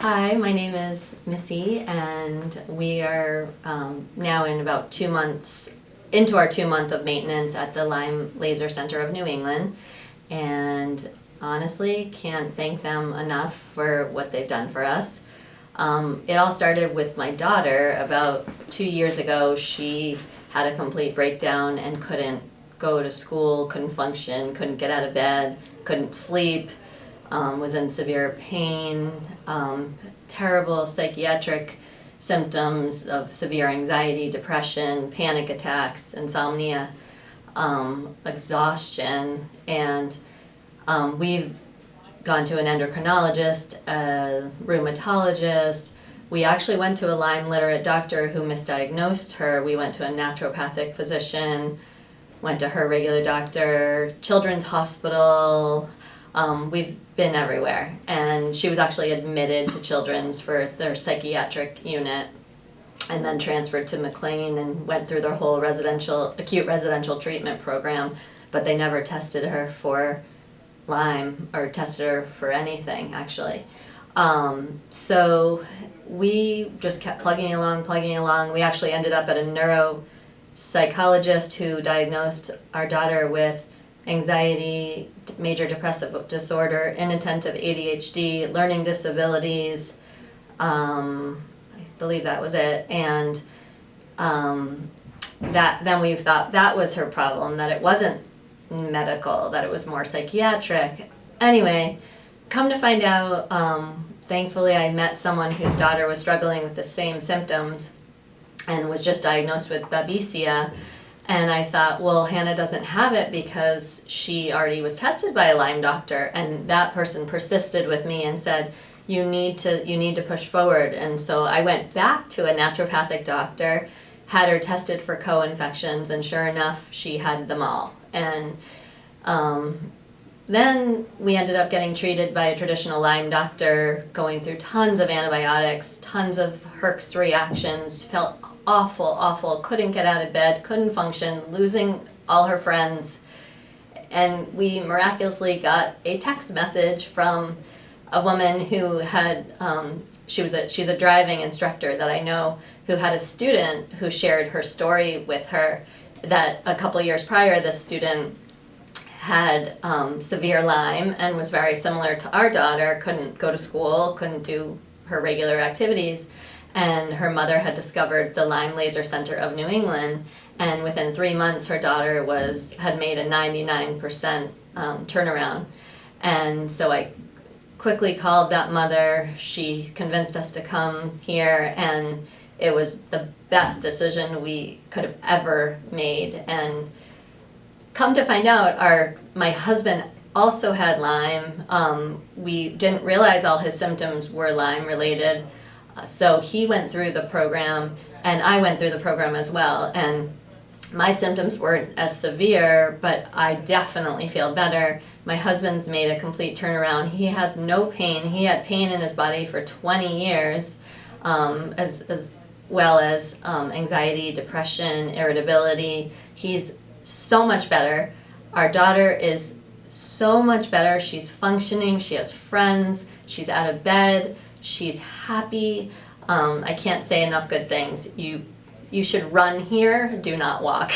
Hi, my name is Missy, and we are now in about 2 months into our 2 months of maintenance at the Lyme Laser Center of New England, and honestly can't thank them enough for what they've done for us. It all started with my daughter about 2 years ago. She had a complete breakdown and couldn't go to school, couldn't function, couldn't get out of bed, couldn't sleep. Was in severe pain, terrible psychiatric symptoms of severe anxiety, depression, panic attacks, insomnia, exhaustion, and we've gone to an endocrinologist, a rheumatologist. We actually went to a Lyme literate doctor who misdiagnosed her. We went to a naturopathic physician, went to her regular doctor, children's hospital. We've been everywhere, and she was actually admitted to Children's for their psychiatric unit and then transferred to McLean and went through their whole acute residential treatment program, but they never tested her for Lyme or tested her for anything, actually. So we just kept plugging along. We actually ended up at a neuropsychologist who diagnosed our daughter with anxiety, major depressive disorder, inattentive ADHD, learning disabilities, I believe that was it, and then we thought that was her problem, that it wasn't medical, that it was more psychiatric. Anyway, come to find out, thankfully I met someone whose daughter was struggling with the same symptoms and was just diagnosed with babesia. And I thought, well, Hannah doesn't have it because she already was tested by a Lyme doctor, and that person persisted with me and said, you need to push forward. And so I went back to a naturopathic doctor, had her tested for co-infections, and sure enough, she had them all. And then we ended up getting treated by a traditional Lyme doctor, going through tons of antibiotics, tons of Herx reactions, felt awful, couldn't get out of bed, couldn't function, losing all her friends. And we miraculously got a text message from a woman who had, she's a driving instructor that I know, who had a student who shared her story with her, that a couple years prior this student had severe Lyme and was very similar to our daughter, couldn't go to school, couldn't do her regular activities. And her mother had discovered the Lyme Laser Center of New England, and within 3 months her daughter had made a 99% turnaround. And so I quickly called that mother. She convinced us to come here, and it was the best decision we could have ever made. And come to find out, my husband also had Lyme. We didn't realize all his symptoms were Lyme related. So he went through the program, and I went through the program as well. And my symptoms weren't as severe, but I definitely feel better. My husband's made a complete turnaround. He has no pain. He had pain in his body for 20 years, as well as anxiety, depression, irritability. He's so much better. Our daughter is so much better. She's functioning. She has friends. She's out of bed. She's happy. I can't say enough good things. You should run here, do not walk.